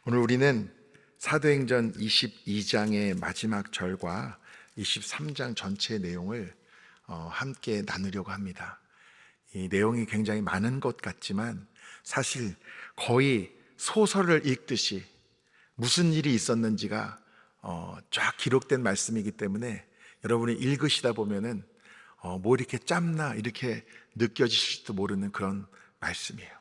오늘 우리는 사도행전 22장의 마지막 절과 23장 전체의 내용을 함께 나누려고 합니다. 이 내용이 굉장히 많은 것 같지만 사실 거의 소설을 읽듯이 무슨 일이 있었는지가 쫙 기록된 말씀이기 때문에 여러분이 읽으시다 보면은 뭐 이렇게 짧나 이렇게 느껴지실지도 모르는 그런 말씀이에요.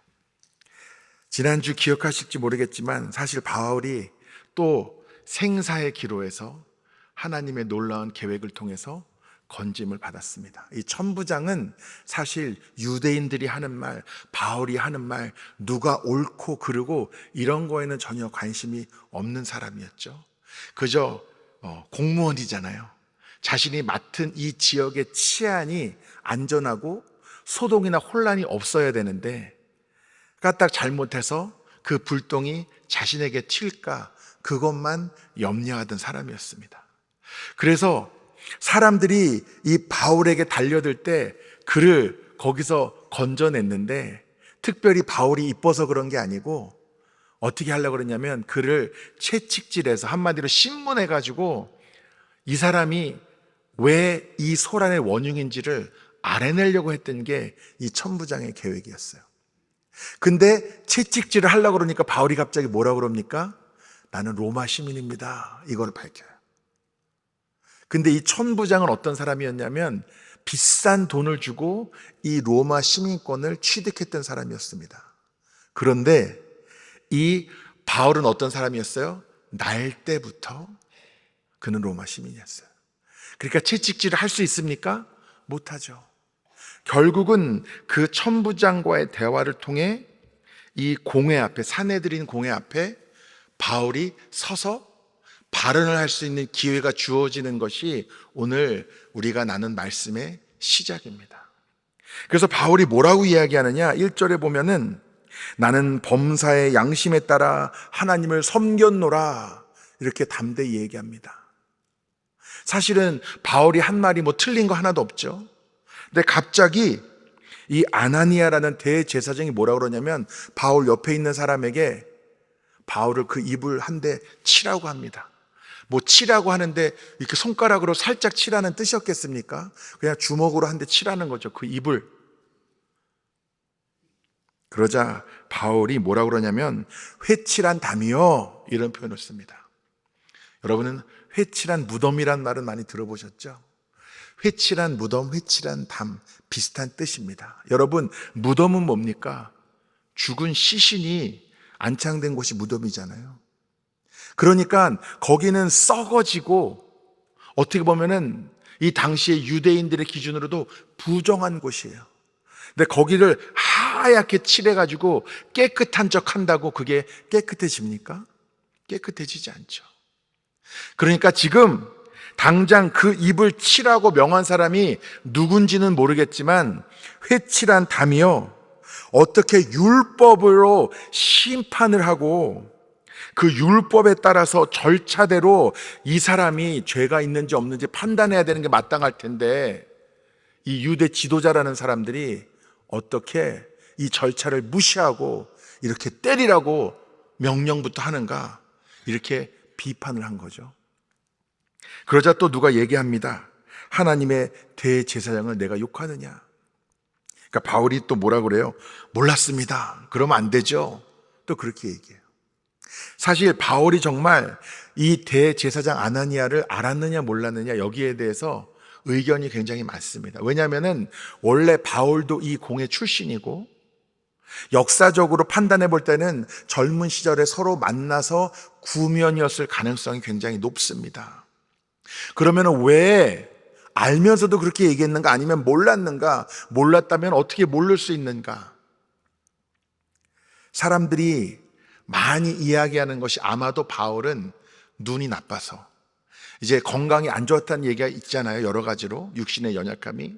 지난주 기억하실지 모르겠지만 사실 바울이 또 생사의 기로에서 하나님의 놀라운 계획을 통해서 건짐을 받았습니다. 이 천부장은 사실 유대인들이 하는 말, 바울이 하는 말, 누가 옳고 그르고 이런 거에는 전혀 관심이 없는 사람이었죠. 그저 공무원이잖아요. 자신이 맡은 이 지역의 치안이 안전하고 소동이나 혼란이 없어야 되는데 까딱 잘못해서 그 불똥이 자신에게 튈까 그것만 염려하던 사람이었습니다. 그래서 사람들이 이 바울에게 달려들 때 그를 거기서 건져냈는데 특별히 바울이 이뻐서 그런 게 아니고 어떻게 하려고 그러냐면 그를 채찍질해서 한마디로 신문해가지고 이 사람이 왜 이 소란의 원흉인지를 알아내려고 했던 게 이 천부장의 계획이었어요. 근데 채찍질을 하려고 그러니까 바울이 갑자기 뭐라고 그럽니까? 나는 로마 시민입니다. 이걸 밝혀요. 근데 이 천부장은 어떤 사람이었냐면 비싼 돈을 주고 이 로마 시민권을 취득했던 사람이었습니다. 그런데 이 바울은 어떤 사람이었어요? 날 때부터 그는 로마 시민이었어요. 그러니까 채찍질을 할 수 있습니까? 못하죠. 결국은 그 천부장과의 대화를 통해 이 공회 앞에, 사내들인 공회 앞에 바울이 서서 발언을 할 수 있는 기회가 주어지는 것이 오늘 우리가 나눈 말씀의 시작입니다. 그래서 바울이 뭐라고 이야기하느냐? 1절에 보면은 나는 범사의 양심에 따라 하나님을 섬겼노라 이렇게 담대히 얘기합니다. 사실은 바울이 한 말이 뭐 틀린 거 하나도 없죠. 근데 갑자기 이 아나니아라는 대제사장이 뭐라고 그러냐면 바울 옆에 있는 사람에게 바울을 그 입을 한 대 치라고 합니다. 뭐 치라고 하는데 이렇게 손가락으로 살짝 치라는 뜻이었겠습니까? 그냥 주먹으로 한 대 치라는 거죠. 그 입을. 그러자 바울이 뭐라고 그러냐면 회칠한 담이요 이런 표현을 씁니다. 여러분은 회칠한 무덤이란 말은 많이 들어보셨죠? 회칠한 무덤, 회칠한 담 비슷한 뜻입니다. 여러분 무덤은 뭡니까? 죽은 시신이 안창된 곳이 무덤이잖아요. 그러니까 거기는 썩어지고 어떻게 보면은 이 당시의 유대인들의 기준으로도 부정한 곳이에요. 근데 거기를 하얗게 칠해가지고 깨끗한 척 한다고 그게 깨끗해집니까? 깨끗해지지 않죠. 그러니까 지금 당장 그 입을 치라고 명한 사람이 누군지는 모르겠지만 회칠한 담이요 어떻게 율법으로 심판을 하고 그 율법에 따라서 절차대로 이 사람이 죄가 있는지 없는지 판단해야 되는 게 마땅할 텐데 이 유대 지도자라는 사람들이 어떻게 이 절차를 무시하고 이렇게 때리라고 명령부터 하는가 이렇게 비판을 한 거죠. 그러자 또 누가 얘기합니다. 하나님의 대제사장을 내가 욕하느냐? 그러니까 바울이 또 뭐라 그래요? 몰랐습니다. 그러면 안 되죠. 또 그렇게 얘기해요. 사실 바울이 정말 이 대제사장 아나니아를 알았느냐 몰랐느냐 여기에 대해서 의견이 굉장히 많습니다. 왜냐하면은 원래 바울도 이 공회 출신이고 역사적으로 판단해 볼 때는 젊은 시절에 서로 만나서 구면이었을 가능성이 굉장히 높습니다. 그러면 왜 알면서도 그렇게 얘기했는가? 아니면 몰랐는가? 몰랐다면 어떻게 모를 수 있는가? 사람들이 많이 이야기하는 것이 아마도 바울은 눈이 나빠서 이제 건강이 안 좋았다는 얘기가 있잖아요. 여러 가지로 육신의 연약함이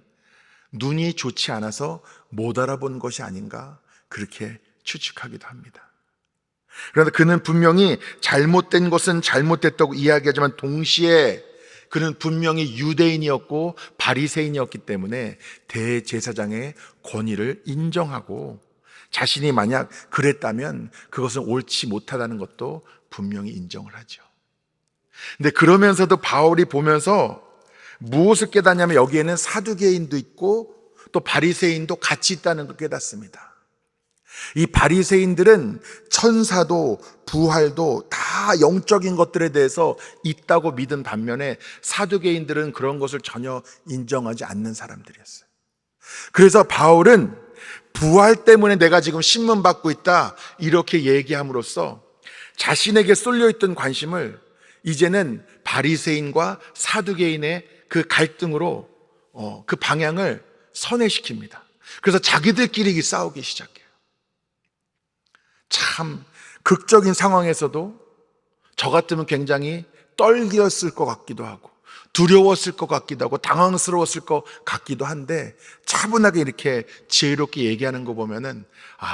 눈이 좋지 않아서 못 알아본 것이 아닌가 그렇게 추측하기도 합니다. 그런데 그는 분명히 잘못된 것은 잘못됐다고 이야기하지만 동시에 그는 분명히 유대인이었고 바리새인이었기 때문에 대제사장의 권위를 인정하고 자신이 만약 그랬다면 그것은 옳지 못하다는 것도 분명히 인정을 하죠. 근데 그러면서도 바울이 보면서 무엇을 깨닫냐면 여기에는 사두개인도 있고 또 바리새인도 같이 있다는 걸 깨닫습니다. 이 바리새인들은 천사도 부활도 다 영적인 것들에 대해서 있다고 믿은 반면에 사두개인들은 그런 것을 전혀 인정하지 않는 사람들이었어요. 그래서 바울은 부활 때문에 내가 지금 신문 받고 있다 이렇게 얘기함으로써 자신에게 쏠려있던 관심을 이제는 바리새인과 사두개인의 그 갈등으로 그 방향을 선회시킵니다. 그래서 자기들끼리 싸우기 시작해요. 참 극적인 상황에서도 저 같으면 굉장히 떨렸을 것 같기도 하고 두려웠을 것 같기도 하고 당황스러웠을 것 같기도 한데 차분하게 이렇게 지혜롭게 얘기하는 거 보면은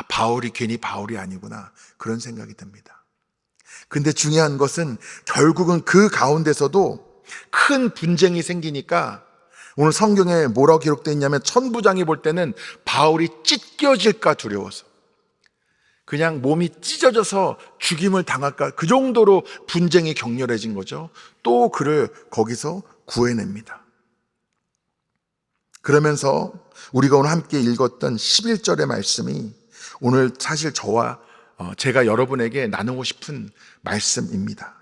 바울이 괜히 바울이 아니구나 그런 생각이 듭니다. 근데 중요한 것은 결국은 그 가운데서도 큰 분쟁이 생기니까 오늘 성경에 뭐라고 기록되어 있냐면 천부장이 볼 때는 바울이 찢겨질까 두려워서 그냥 몸이 찢어져서 죽임을 당할까 그 정도로 분쟁이 격렬해진 거죠. 또 그를 거기서 구해냅니다. 그러면서 우리가 오늘 함께 읽었던 11절의 말씀이 오늘 사실 제가 여러분에게 나누고 싶은 말씀입니다.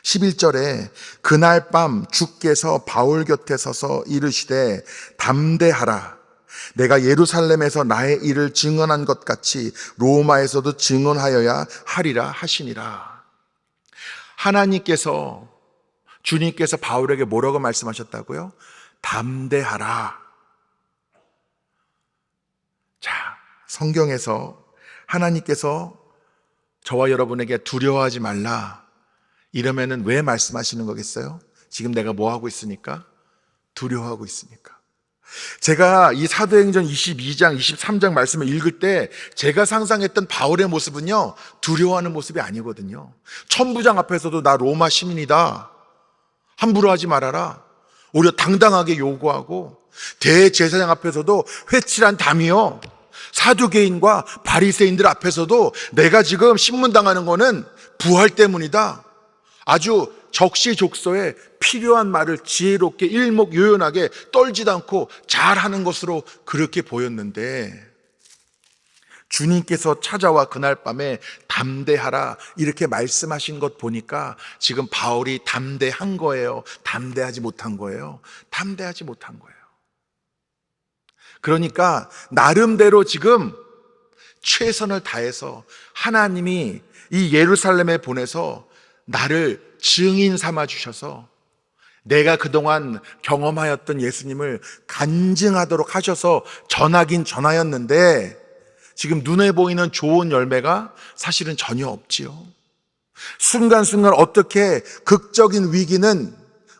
11절에 그날 밤 주께서 바울 곁에 서서 이르시되 담대하라 내가 예루살렘에서 나의 일을 증언한 것 같이 로마에서도 증언하여야 하리라 하시니라. 주님께서 바울에게 뭐라고 말씀하셨다고요? 담대하라. 자, 성경에서 하나님께서 저와 여러분에게 두려워하지 말라 이러면은 왜 말씀하시는 거겠어요? 지금 내가 뭐 하고 있으니까? 두려워하고 있으니까. 제가 이 사도행전 22장, 23장 말씀을 읽을 때 제가 상상했던 바울의 모습은요, 두려워하는 모습이 아니거든요. 천부장 앞에서도 나 로마 시민이다. 함부로 하지 말아라. 오히려 당당하게 요구하고 대제사장 앞에서도 회칠한 담이요. 사두개인과 바리새인들 앞에서도 내가 지금 신문당하는 거는 부활 때문이다. 아주 적시족소에 필요한 말을 지혜롭게 일목요연하게 떨지도 않고 잘하는 것으로 그렇게 보였는데 주님께서 찾아와 그날 밤에 담대하라 이렇게 말씀하신 것 보니까 지금 바울이 담대한 거예요? 담대하지 못한 거예요? 담대하지 못한 거예요. 그러니까 나름대로 지금 최선을 다해서 하나님이 이 예루살렘에 보내서 나를 증인 삼아 주셔서 내가 그동안 경험하였던 예수님을 간증하도록 하셔서 전하긴 전하였는데 지금 눈에 보이는 좋은 열매가 사실은 전혀 없지요. 순간순간 어떻게 극적인 위기는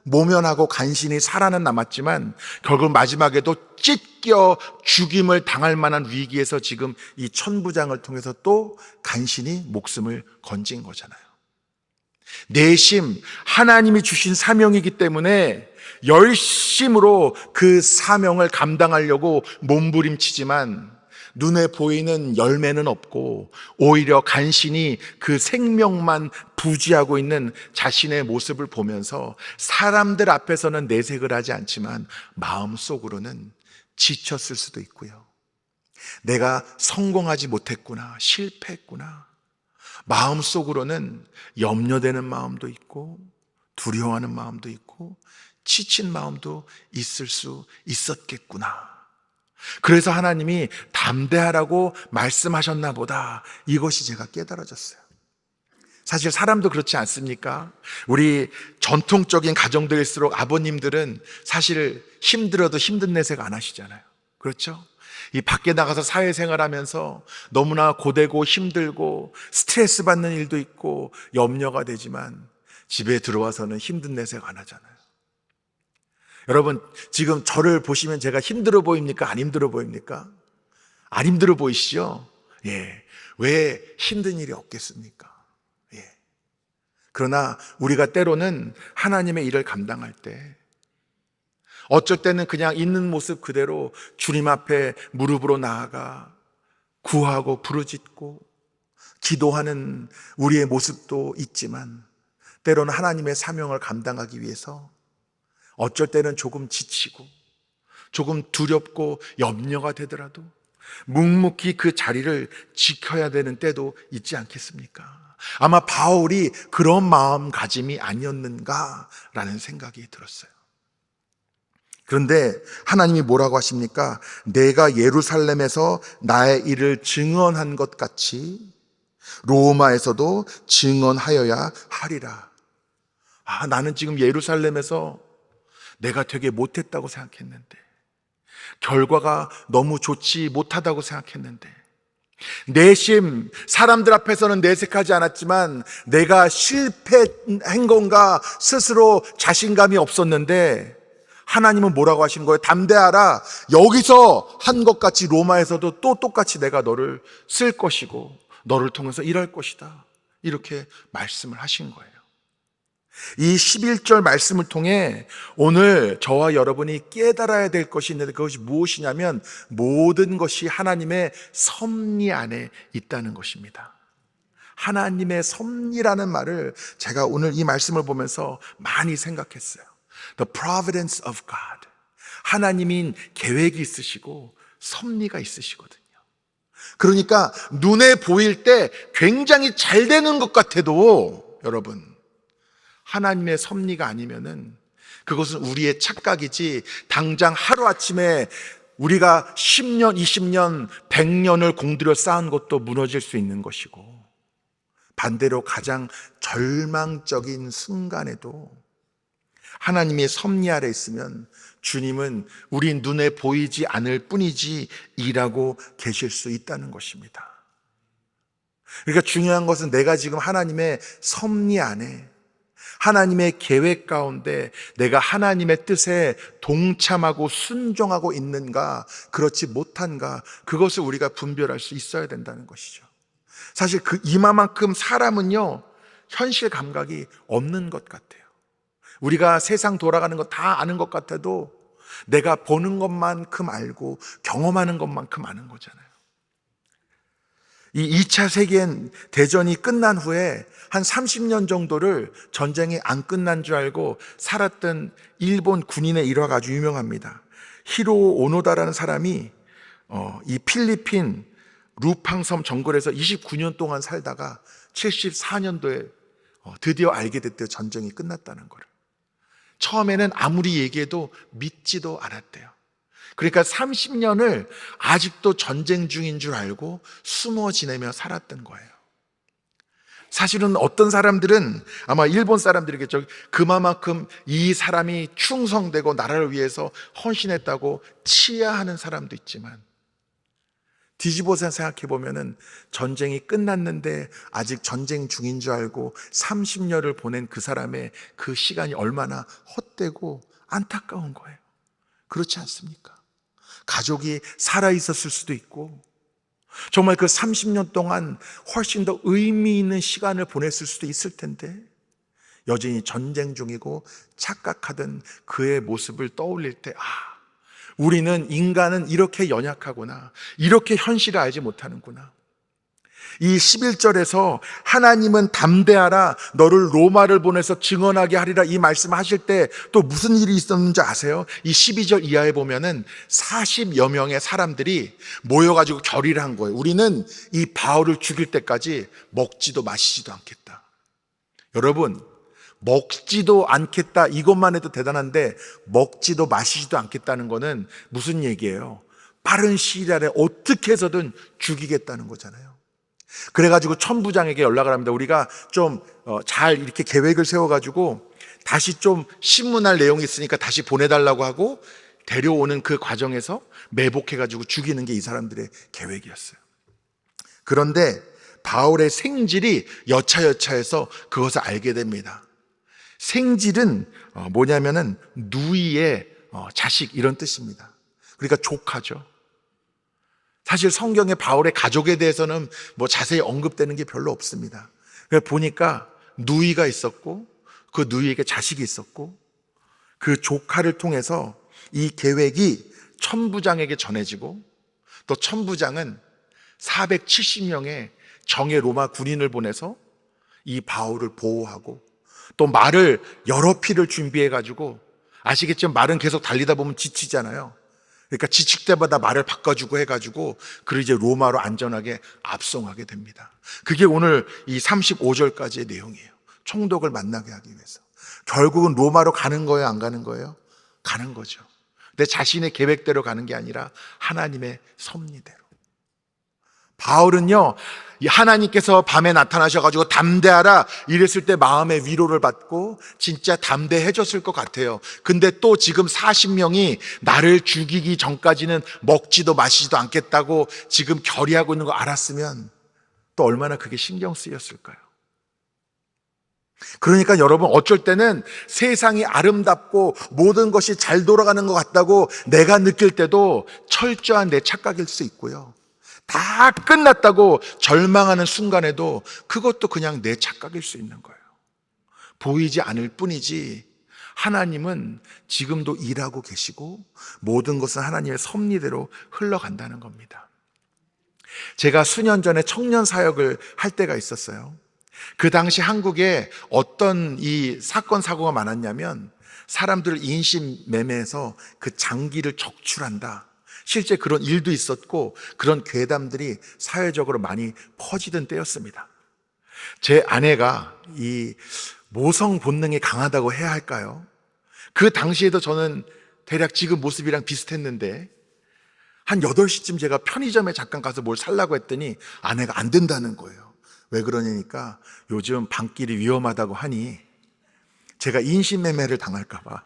모면하고 간신히 살아는 남았지만 결국 마지막에도 찢겨 죽임을 당할 만한 위기에서 지금 이 천부장을 통해서 또 간신히 목숨을 건진 거잖아요. 내심 하나님이 주신 사명이기 때문에 열심으로 그 사명을 감당하려고 몸부림치지만 눈에 보이는 열매는 없고 오히려 간신히 그 생명만 부지하고 있는 자신의 모습을 보면서 사람들 앞에서는 내색을 하지 않지만 마음속으로는 지쳤을 수도 있고요. 내가 성공하지 못했구나, 실패했구나. 마음속으로는 염려되는 마음도 있고 두려워하는 마음도 있고 지친 마음도 있을 수 있었겠구나. 그래서 하나님이 담대하라고 말씀하셨나 보다. 이것이 제가 깨달아졌어요. 사실 사람도 그렇지 않습니까? 우리 전통적인 가정들일수록 아버님들은 사실 힘들어도 힘든 내색 안 하시잖아요. 그렇죠? 이 밖에 나가서 사회생활하면서 너무나 고되고 힘들고 스트레스 받는 일도 있고 염려가 되지만 집에 들어와서는 힘든 내색 안 하잖아요. 여러분 지금 저를 보시면 제가 힘들어 보입니까? 안 힘들어 보입니까? 안 힘들어 보이시죠? 예. 왜 힘든 일이 없겠습니까? 예. 그러나 우리가 때로는 하나님의 일을 감당할 때 어쩔 때는 그냥 있는 모습 그대로 주님 앞에 무릎으로 나아가 구하고 부르짖고 기도하는 우리의 모습도 있지만 때로는 하나님의 사명을 감당하기 위해서 어쩔 때는 조금 지치고 조금 두렵고 염려가 되더라도 묵묵히 그 자리를 지켜야 되는 때도 있지 않겠습니까? 아마 바울이 그런 마음가짐이 아니었는가라는 생각이 들었어요. 그런데 하나님이 뭐라고 하십니까? 내가 예루살렘에서 나의 일을 증언한 것 같이 로마에서도 증언하여야 하리라. 나는 지금 예루살렘에서 내가 되게 못했다고 생각했는데, 결과가 너무 좋지 못하다고 생각했는데, 내심 사람들 앞에서는 내색하지 않았지만 내가 실패한 건가 스스로 자신감이 없었는데, 하나님은 뭐라고 하시는 거예요? 담대하라. 여기서 한 것 같이 로마에서도 또 똑같이 내가 너를 쓸 것이고 너를 통해서 일할 것이다. 이렇게 말씀을 하신 거예요. 이 11절 말씀을 통해 오늘 저와 여러분이 깨달아야 될 것이 있는데, 그것이 무엇이냐면 모든 것이 하나님의 섭리 안에 있다는 것입니다. 하나님의 섭리라는 말을 제가 오늘 이 말씀을 보면서 많이 생각했어요. The providence of God. 하나님인 계획이 있으시고 섭리가 있으시거든요. 그러니까 눈에 보일 때 굉장히 잘 되는 것 같아도 여러분, 하나님의 섭리가 아니면은 그것은 우리의 착각이지, 당장 하루아침에 우리가 10년, 20년, 100년을 공들여 쌓은 것도 무너질 수 있는 것이고, 반대로 가장 절망적인 순간에도 하나님의 섭리 아래 있으면 주님은 우리 눈에 보이지 않을 뿐이지 일하고 계실 수 있다는 것입니다. 그러니까 중요한 것은 내가 지금 하나님의 섭리 안에, 하나님의 계획 가운데 내가 하나님의 뜻에 동참하고 순종하고 있는가, 그렇지 못한가, 그것을 우리가 분별할 수 있어야 된다는 것이죠. 사실 이만큼 사람은요, 현실 감각이 없는 것 같아요. 우리가 세상 돌아가는 거 다 아는 것 같아도 내가 보는 것만큼 알고 경험하는 것만큼 아는 거잖아요. 이 2차 세계대전이 끝난 후에 한 30년 정도를 전쟁이 안 끝난 줄 알고 살았던 일본 군인의 일화가 아주 유명합니다. 히로 오노다라는 사람이 이 필리핀 루팡섬 정글에서 29년 동안 살다가 74년도에 드디어 알게 됐대요. 전쟁이 끝났다는 거를. 처음에는 아무리 얘기해도 믿지도 않았대요. 그러니까 30년을 아직도 전쟁 중인 줄 알고 숨어 지내며 살았던 거예요. 사실은 어떤 사람들은 아마 일본 사람들이겠죠. 그만큼 이 사람이 충성되고 나라를 위해서 헌신했다고 치하하는 사람도 있지만, 뒤집어서 생각해 보면은 전쟁이 끝났는데 아직 전쟁 중인 줄 알고 30년을 보낸 그 사람의 그 시간이 얼마나 헛되고 안타까운 거예요. 그렇지 않습니까? 가족이 살아 있었을 수도 있고, 정말 그 30년 동안 훨씬 더 의미 있는 시간을 보냈을 수도 있을 텐데, 여전히 전쟁 중이고 착각하던 그의 모습을 떠올릴 때, 우리는, 인간은 이렇게 연약하구나, 이렇게 현실을 알지 못하는구나. 이 11절에서 하나님은 담대하라, 너를 로마를 보내서 증언하게 하리라, 이 말씀하실 때 또 무슨 일이 있었는지 아세요? 이 12절 이하에 보면은 40여 명의 사람들이 모여가지고 결의를 한 거예요. 우리는 이 바울을 죽일 때까지 먹지도 마시지도 않겠다. 여러분, 먹지도 않겠다, 이것만 해도 대단한데 먹지도 마시지도 않겠다는 거는 무슨 얘기예요? 빠른 시일 안에 어떻게 해서든 죽이겠다는 거잖아요. 그래가지고 천부장에게 연락을 합니다. 우리가 좀 잘 이렇게 계획을 세워가지고 다시 좀 신문할 내용이 있으니까 다시 보내달라고 하고, 데려오는 그 과정에서 매복해가지고 죽이는 게 이 사람들의 계획이었어요. 그런데 바울의 생질이 여차여차해서 그것을 알게 됩니다. 생질은 뭐냐면은 누이의 자식, 이런 뜻입니다. 그러니까 조카죠. 사실 성경에 바울의 가족에 대해서는 뭐 자세히 언급되는 게 별로 없습니다. 보니까 누이가 있었고, 그 누이에게 자식이 있었고, 그 조카를 통해서 이 계획이 천부장에게 전해지고, 또 천부장은 470명의 정예 로마 군인을 보내서 이 바울을 보호하고, 또 말을 여러 피를 준비해 가지고, 아시겠지만 말은 계속 달리다 보면 지치잖아요. 그러니까 지칠 때마다 말을 바꿔주고 해가지고 그를 이제 로마로 안전하게 압송하게 됩니다. 그게 오늘 이 35절까지의 내용이에요. 총독을 만나게 하기 위해서. 결국은 로마로 가는 거예요, 안 가는 거예요? 가는 거죠. 내 자신의 계획대로 가는 게 아니라 하나님의 섭리대로. 바울은요, 하나님께서 밤에 나타나셔가지고 담대하라 이랬을 때 마음의 위로를 받고 진짜 담대해졌을 것 같아요. 근데 또 지금 40명이 나를 죽이기 전까지는 먹지도 마시지도 않겠다고 지금 결의하고 있는 거 알았으면 또 얼마나 그게 신경 쓰였을까요? 그러니까 여러분, 어쩔 때는 세상이 아름답고 모든 것이 잘 돌아가는 것 같다고 내가 느낄 때도 철저한 내 착각일 수 있고요, 다 끝났다고 절망하는 순간에도 그것도 그냥 내 착각일 수 있는 거예요. 보이지 않을 뿐이지 하나님은 지금도 일하고 계시고 모든 것은 하나님의 섭리대로 흘러간다는 겁니다. 제가 수년 전에 청년 사역을 할 때가 있었어요. 그 당시 한국에 어떤 이 사건 사고가 많았냐면, 사람들을 인신매매해서 그 장기를 적출한다, 실제 그런 일도 있었고 그런 괴담들이 사회적으로 많이 퍼지던 때였습니다. 제 아내가 이 모성 본능이 강하다고 해야 할까요? 그 당시에도 저는 대략 지금 모습이랑 비슷했는데, 한 8시쯤 제가 편의점에 잠깐 가서 뭘 살라고 했더니 아내가 안 된다는 거예요. 왜 그러냐니까 요즘 밤길이 위험하다고 하니 제가 인신매매를 당할까 봐,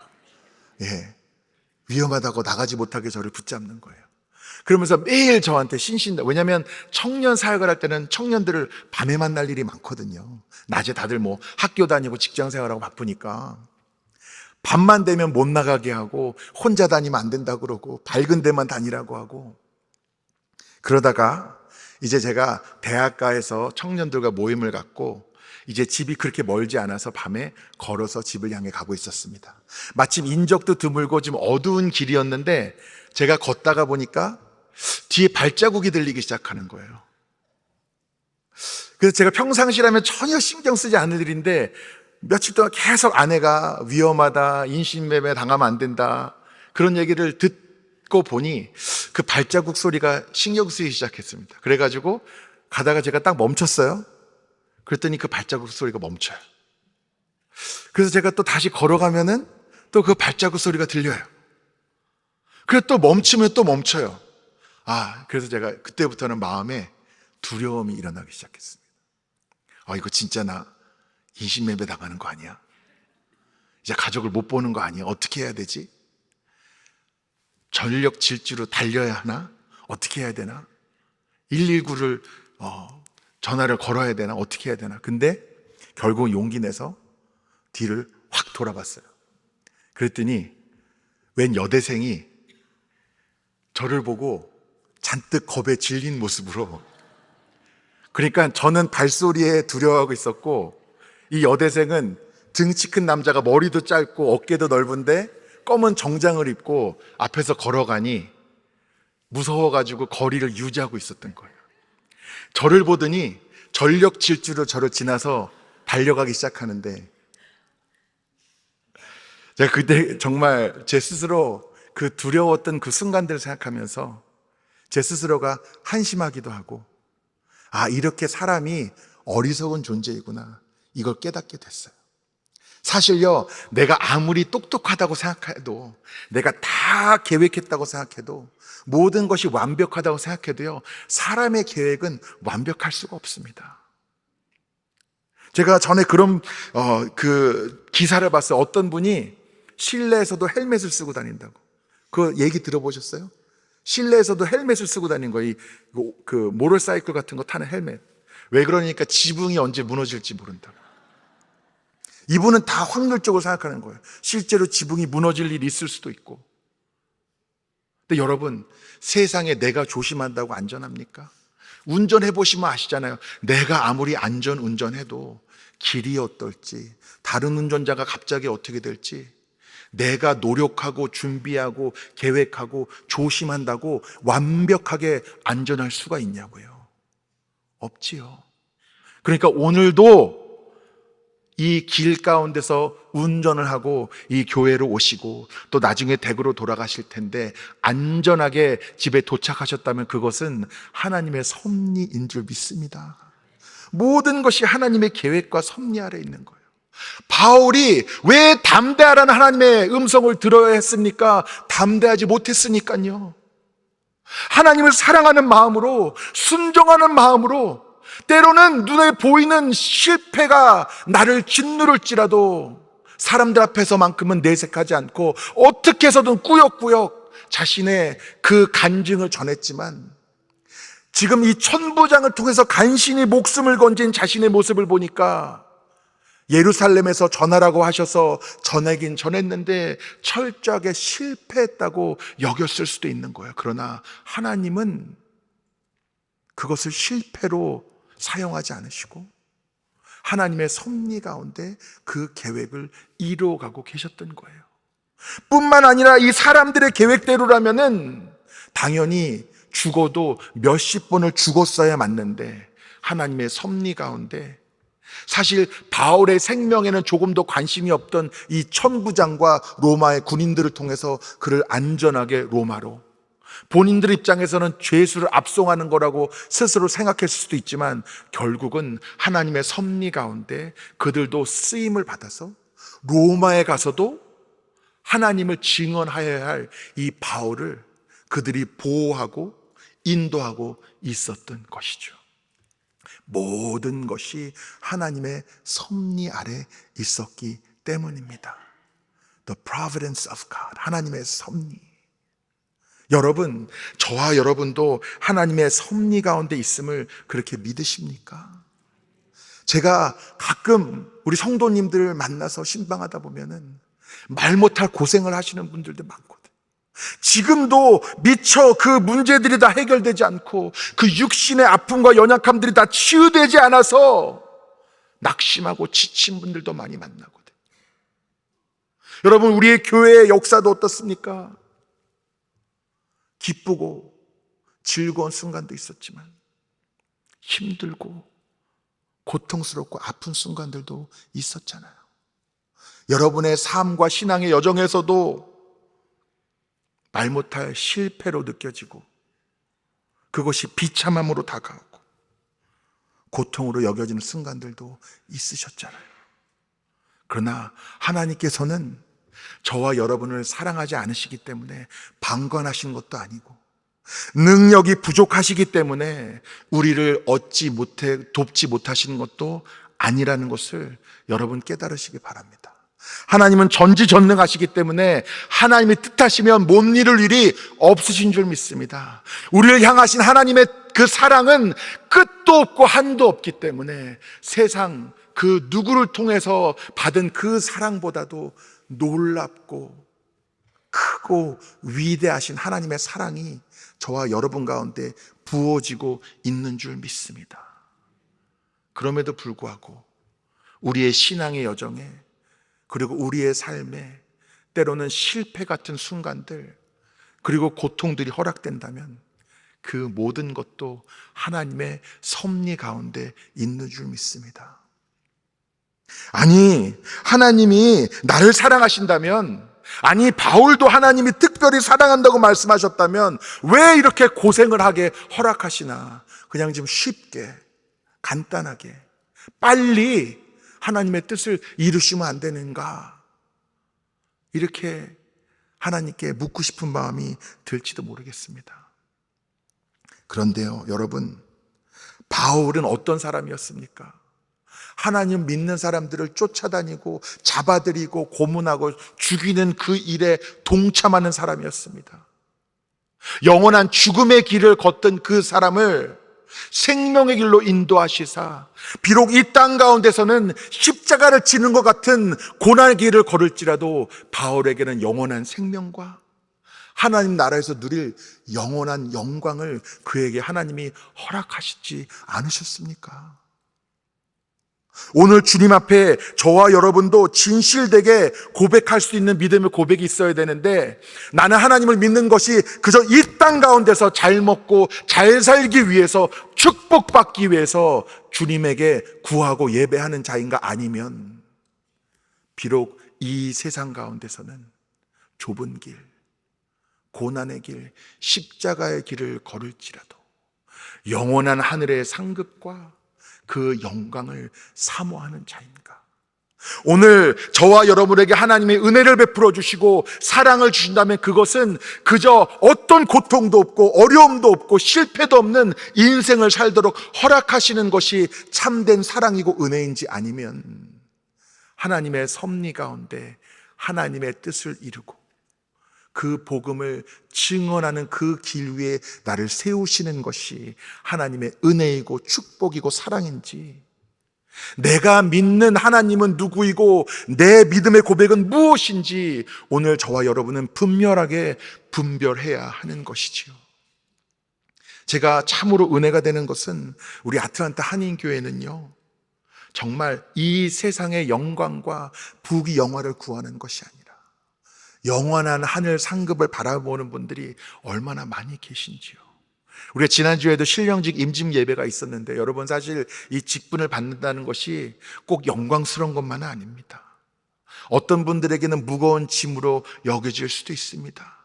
위험하다고 나가지 못하게 저를 붙잡는 거예요. 그러면서 매일 저한테 왜냐하면 청년 사역을 할 때는 청년들을 밤에 만날 일이 많거든요. 낮에 다들 뭐 학교 다니고 직장 생활하고 바쁘니까 밤만 되면 못 나가게 하고, 혼자 다니면 안 된다고 그러고, 밝은 데만 다니라고 하고. 그러다가 이제 제가 대학가에서 청년들과 모임을 갖고 이제 집이 그렇게 멀지 않아서 밤에 걸어서 집을 향해 가고 있었습니다. 마침 인적도 드물고 좀 어두운 길이었는데 제가 걷다가 보니까 뒤에 발자국이 들리기 시작하는 거예요. 그래서 제가 평상시라면 전혀 신경 쓰지 않는 일인데 며칠 동안 계속 아내가 위험하다, 인신매매 당하면 안 된다, 그런 얘기를 듣고 보니 그 발자국 소리가 신경 쓰이기 시작했습니다. 그래가지고 가다가 제가 딱 멈췄어요. 그랬더니 그 발자국 소리가 멈춰요. 그래서 제가 또 다시 걸어가면은 또 그 발자국 소리가 들려요. 그래서 또 멈추면 또 멈춰요. 그래서 제가 그때부터는 마음에 두려움이 일어나기 시작했습니다. 이거 진짜 나 인신매매 당하는 거 아니야? 이제 가족을 못 보는 거 아니야? 어떻게 해야 되지? 전력 질주로 달려야 하나? 어떻게 해야 되나? 119를 전화를 걸어야 되나? 어떻게 해야 되나? 근데 결국 용기 내서 뒤를 확 돌아봤어요. 그랬더니 웬 여대생이 저를 보고 잔뜩 겁에 질린 모습으로, 그러니까 저는 발소리에 두려워하고 있었고 이 여대생은 등치 큰 남자가 머리도 짧고 어깨도 넓은데 검은 정장을 입고 앞에서 걸어가니 무서워가지고 거리를 유지하고 있었던 거예요. 저를 보더니 전력 질주로 저를 지나서 달려가기 시작하는데, 제가 그때 정말 제 스스로 그 두려웠던 그 순간들을 생각하면서 제 스스로가 한심하기도 하고, 이렇게 사람이 어리석은 존재이구나, 이걸 깨닫게 됐어요. 사실요, 내가 아무리 똑똑하다고 생각해도, 내가 다 계획했다고 생각해도, 모든 것이 완벽하다고 생각해도요, 사람의 계획은 완벽할 수가 없습니다. 제가 전에 그런 그 기사를 봤어요. 어떤 분이 실내에서도 헬멧을 쓰고 다닌다고. 그 얘기 들어보셨어요? 실내에서도 헬멧을 쓰고 다닌 거예요. 그 모터사이클 같은 거 타는 헬멧. 왜 그러니까 지붕이 언제 무너질지 모른다고. 이분은 다 확률적으로 생각하는 거예요. 실제로 지붕이 무너질 일이 있을 수도 있고. 근데 여러분, 세상에 내가 조심한다고 안전합니까? 운전해보시면 아시잖아요. 내가 아무리 안전 운전해도 길이 어떨지, 다른 운전자가 갑자기 어떻게 될지, 내가 노력하고 준비하고 계획하고 조심한다고 완벽하게 안전할 수가 있냐고요. 없지요. 그러니까 오늘도 이 길 가운데서 운전을 하고 이 교회로 오시고 또 나중에 댁으로 돌아가실 텐데 안전하게 집에 도착하셨다면 그것은 하나님의 섭리인 줄 믿습니다. 모든 것이 하나님의 계획과 섭리 아래 있는 거예요. 바울이 왜 담대하라는 하나님의 음성을 들어야 했습니까? 담대하지 못했으니까요. 하나님을 사랑하는 마음으로, 순종하는 마음으로, 때로는 눈에 보이는 실패가 나를 짓누를지라도 사람들 앞에서만큼은 내색하지 않고 어떻게 해서든 꾸역꾸역 자신의 그 간증을 전했지만, 지금 이 천부장을 통해서 간신히 목숨을 건진 자신의 모습을 보니까 예루살렘에서 전하라고 하셔서 전하긴 전했는데 철저하게 실패했다고 여겼을 수도 있는 거예요. 그러나 하나님은 그것을 실패로 사용하지 않으시고 하나님의 섭리 가운데 그 계획을 이루어가고 계셨던 거예요. 뿐만 아니라 이 사람들의 계획대로라면은 당연히 죽어도 몇십 번을 죽었어야 맞는데 하나님의 섭리 가운데 사실 바울의 생명에는 조금도 관심이 없던 이 천부장과 로마의 군인들을 통해서 그를 안전하게 로마로, 본인들 입장에서는 죄수를 압송하는 거라고 스스로 생각했을 수도 있지만 결국은 하나님의 섭리 가운데 그들도 쓰임을 받아서 로마에 가서도 하나님을 증언하여야 할 이 바울을 그들이 보호하고 인도하고 있었던 것이죠. 모든 것이 하나님의 섭리 아래 있었기 때문입니다. The providence of God, 하나님의 섭리. 여러분, 저와 여러분도 하나님의 섭리 가운데 있음을 그렇게 믿으십니까? 제가 가끔 우리 성도님들 만나서 신방하다 보면은 말 못할 고생을 하시는 분들도 많거든. 지금도 미처 그 문제들이 다 해결되지 않고 그 육신의 아픔과 연약함들이 다 치유되지 않아서 낙심하고 지친 분들도 많이 만나거든. 여러분, 우리의 교회의 역사도 어떻습니까? 기쁘고 즐거운 순간도 있었지만 힘들고 고통스럽고 아픈 순간들도 있었잖아요. 여러분의 삶과 신앙의 여정에서도 말 못할 실패로 느껴지고 그것이 비참함으로 다가오고 고통으로 여겨지는 순간들도 있으셨잖아요. 그러나 하나님께서는 저와 여러분을 사랑하지 않으시기 때문에 방관하신 것도 아니고 능력이 부족하시기 때문에 우리를 돕지 못하시는 것도 아니라는 것을 여러분 깨달으시기 바랍니다. 하나님은 전지전능하시기 때문에 하나님이 뜻하시면 못 이룰 일이 없으신 줄 믿습니다. 우리를 향하신 하나님의 그 사랑은 끝도 없고 한도 없기 때문에 세상 그 누구를 통해서 받은 그 사랑보다도 놀랍고 크고 위대하신 하나님의 사랑이 저와 여러분 가운데 부어지고 있는 줄 믿습니다. 그럼에도 불구하고 우리의 신앙의 여정에 그리고 우리의 삶에 때로는 실패 같은 순간들 그리고 고통들이 허락된다면 그 모든 것도 하나님의 섭리 가운데 있는 줄 믿습니다. 아니, 하나님이 나를 사랑하신다면, 아니 바울도 하나님이 특별히 사랑한다고 말씀하셨다면 왜 이렇게 고생을 하게 허락하시나? 그냥 좀 쉽게 간단하게 빨리 하나님의 뜻을 이루시면 안 되는가? 이렇게 하나님께 묻고 싶은 마음이 들지도 모르겠습니다. 그런데요, 여러분, 바울은 어떤 사람이었습니까? 하나님 믿는 사람들을 쫓아다니고 잡아들이고 고문하고 죽이는 그 일에 동참하는 사람이었습니다. 영원한 죽음의 길을 걷던 그 사람을 생명의 길로 인도하시사 비록 이 땅 가운데서는 십자가를 지는 것 같은 고난의 길을 걸을지라도 바울에게는 영원한 생명과 하나님 나라에서 누릴 영원한 영광을 그에게 하나님이 허락하시지 않으셨습니까? 오늘 주님 앞에 저와 여러분도 진실되게 고백할 수 있는 믿음의 고백이 있어야 되는데, 나는 하나님을 믿는 것이 그저 이 땅 가운데서 잘 먹고 잘 살기 위해서 축복받기 위해서 주님에게 구하고 예배하는 자인가 아니면 비록 이 세상 가운데서는 좁은 길, 고난의 길, 십자가의 길을 걸을지라도 영원한 하늘의 상급과 그 영광을 사모하는 자인가? 오늘 저와 여러분에게 하나님의 은혜를 베풀어 주시고 사랑을 주신다면 그것은 그저 어떤 고통도 없고 어려움도 없고 실패도 없는 인생을 살도록 허락하시는 것이 참된 사랑이고 은혜인지 아니면 하나님의 섭리 가운데 하나님의 뜻을 이루고 그 복음을 증언하는 그 길 위에 나를 세우시는 것이 하나님의 은혜이고 축복이고 사랑인지, 내가 믿는 하나님은 누구이고 내 믿음의 고백은 무엇인지 오늘 저와 여러분은 분명하게 분별해야 하는 것이지요. 제가 참으로 은혜가 되는 것은 우리 아틀란타 한인교회는요, 정말 이 세상의 영광과 부귀영화를 구하는 것이 아니라 영원한 하늘 상급을 바라보는 분들이 얼마나 많이 계신지요. 우리가 지난주에도 신령직 임직 예배가 있었는데 여러분, 사실 이 직분을 받는다는 것이 꼭 영광스러운 것만은 아닙니다. 어떤 분들에게는 무거운 짐으로 여겨질 수도 있습니다.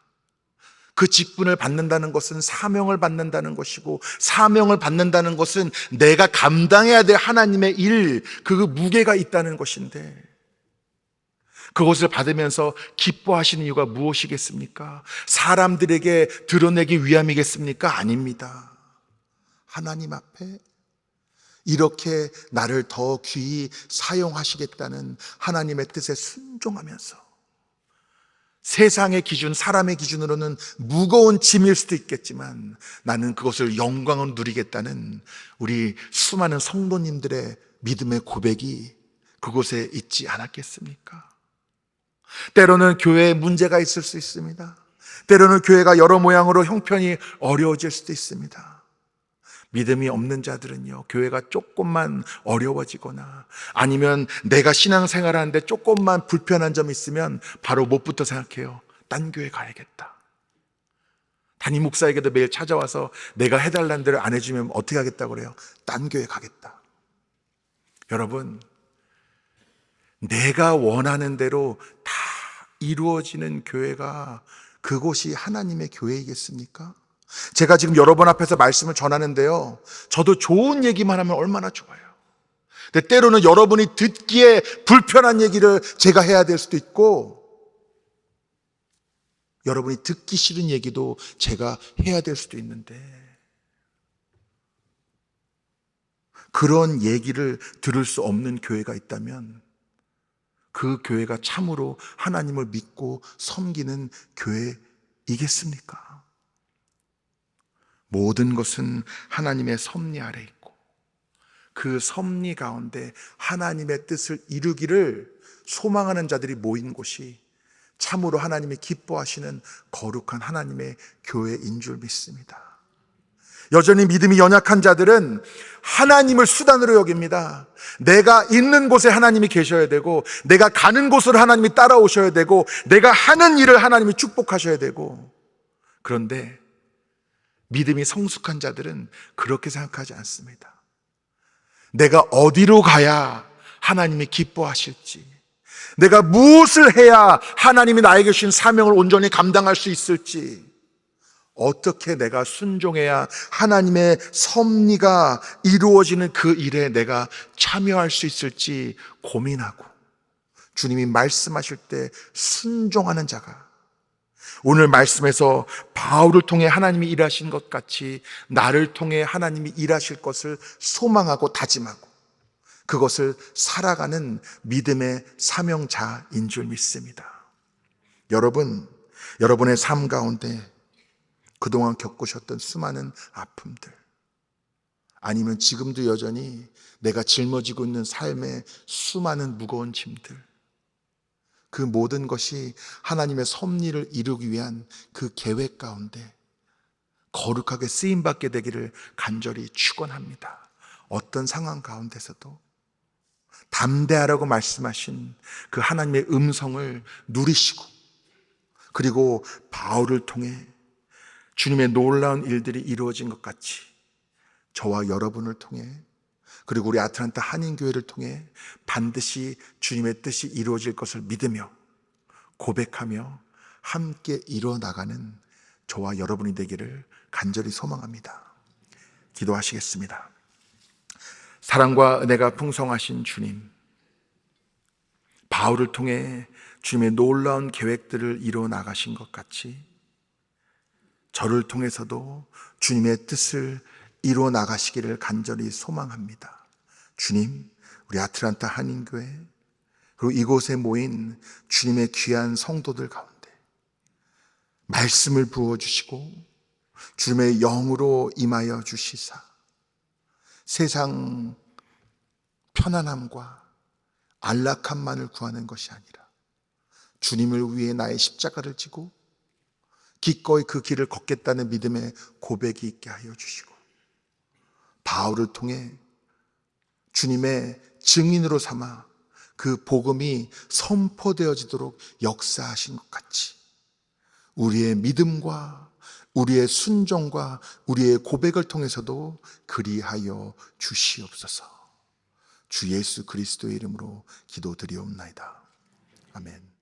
그 직분을 받는다는 것은 사명을 받는다는 것이고, 사명을 받는다는 것은 내가 감당해야 될 하나님의 일, 그 무게가 있다는 것인데, 그것을 받으면서 기뻐하시는 이유가 무엇이겠습니까? 사람들에게 드러내기 위함이겠습니까? 아닙니다. 하나님 앞에 이렇게 나를 더 귀히 사용하시겠다는 하나님의 뜻에 순종하면서, 세상의 기준, 사람의 기준으로는 무거운 짐일 수도 있겠지만 나는 그것을 영광을 누리겠다는 우리 수많은 성도님들의 믿음의 고백이 그곳에 있지 않았겠습니까? 때로는 교회에 문제가 있을 수 있습니다. 때로는 교회가 여러 모양으로 형편이 어려워질 수도 있습니다. 믿음이 없는 자들은요, 교회가 조금만 어려워지거나 아니면 내가 신앙생활하는데 조금만 불편한 점이 있으면 바로 뭐부터 생각해요? 딴 교회 가야겠다. 담임 목사에게도 매일 찾아와서 내가 해달라는 대로 안 해주면 어떻게 하겠다고 그래요? 딴 교회 가겠다. 여러분, 내가 원하는 대로 다 이루어지는 교회가 그곳이 하나님의 교회이겠습니까? 제가 지금 여러분 앞에서 말씀을 전하는데요, 저도 좋은 얘기만 하면 얼마나 좋아요. 근데 때로는 여러분이 듣기에 불편한 얘기를 제가 해야 될 수도 있고, 여러분이 듣기 싫은 얘기도 제가 해야 될 수도 있는데, 그런 얘기를 들을 수 없는 교회가 있다면 그 교회가 참으로 하나님을 믿고 섬기는 교회이겠습니까? 모든 것은 하나님의 섭리 아래 있고 그 섭리 가운데 하나님의 뜻을 이루기를 소망하는 자들이 모인 곳이 참으로 하나님이 기뻐하시는 거룩한 하나님의 교회인 줄 믿습니다. 여전히 믿음이 연약한 자들은 하나님을 수단으로 여깁니다. 내가 있는 곳에 하나님이 계셔야 되고, 내가 가는 곳으로 하나님이 따라오셔야 되고, 내가 하는 일을 하나님이 축복하셔야 되고, 그런데 믿음이 성숙한 자들은 그렇게 생각하지 않습니다. 내가 어디로 가야 하나님이 기뻐하실지, 내가 무엇을 해야 하나님이 나에게 주신 사명을 온전히 감당할 수 있을지, 어떻게 내가 순종해야 하나님의 섭리가 이루어지는 그 일에 내가 참여할 수 있을지 고민하고, 주님이 말씀하실 때 순종하는 자가 오늘 말씀에서 바울을 통해 하나님이 일하신 것 같이 나를 통해 하나님이 일하실 것을 소망하고 다짐하고 그것을 살아가는 믿음의 사명자인 줄 믿습니다. 여러분, 여러분의 삶 가운데 그동안 겪으셨던 수많은 아픔들, 아니면 지금도 여전히 내가 짊어지고 있는 삶의 수많은 무거운 짐들, 그 모든 것이 하나님의 섭리를 이루기 위한 그 계획 가운데 거룩하게 쓰임받게 되기를 간절히 축원합니다. 어떤 상황 가운데서도 담대하라고 말씀하신 그 하나님의 음성을 누리시고, 그리고 바울을 통해 주님의 놀라운 일들이 이루어진 것 같이 저와 여러분을 통해, 그리고 우리 아틀란타 한인교회를 통해 반드시 주님의 뜻이 이루어질 것을 믿으며 고백하며 함께 이뤄나가는 저와 여러분이 되기를 간절히 소망합니다. 기도하시겠습니다. 사랑과 은혜가 풍성하신 주님, 바울을 통해 주님의 놀라운 계획들을 이뤄나가신 것 같이 저를 통해서도 주님의 뜻을 이뤄나가시기를 간절히 소망합니다. 주님, 우리 아틀란타 한인교회 그리고 이곳에 모인 주님의 귀한 성도들 가운데 말씀을 부어주시고 주님의 영으로 임하여 주시사 세상 편안함과 안락함만을 구하는 것이 아니라 주님을 위해 나의 십자가를 지고 기꺼이 그 길을 걷겠다는 믿음의 고백이 있게 하여 주시고 바울을 통해 주님의 증인으로 삼아 그 복음이 선포되어지도록 역사하신 것 같이 우리의 믿음과 우리의 순종과 우리의 고백을 통해서도 그리하여 주시옵소서. 주 예수 그리스도의 이름으로 기도드리옵나이다. 아멘.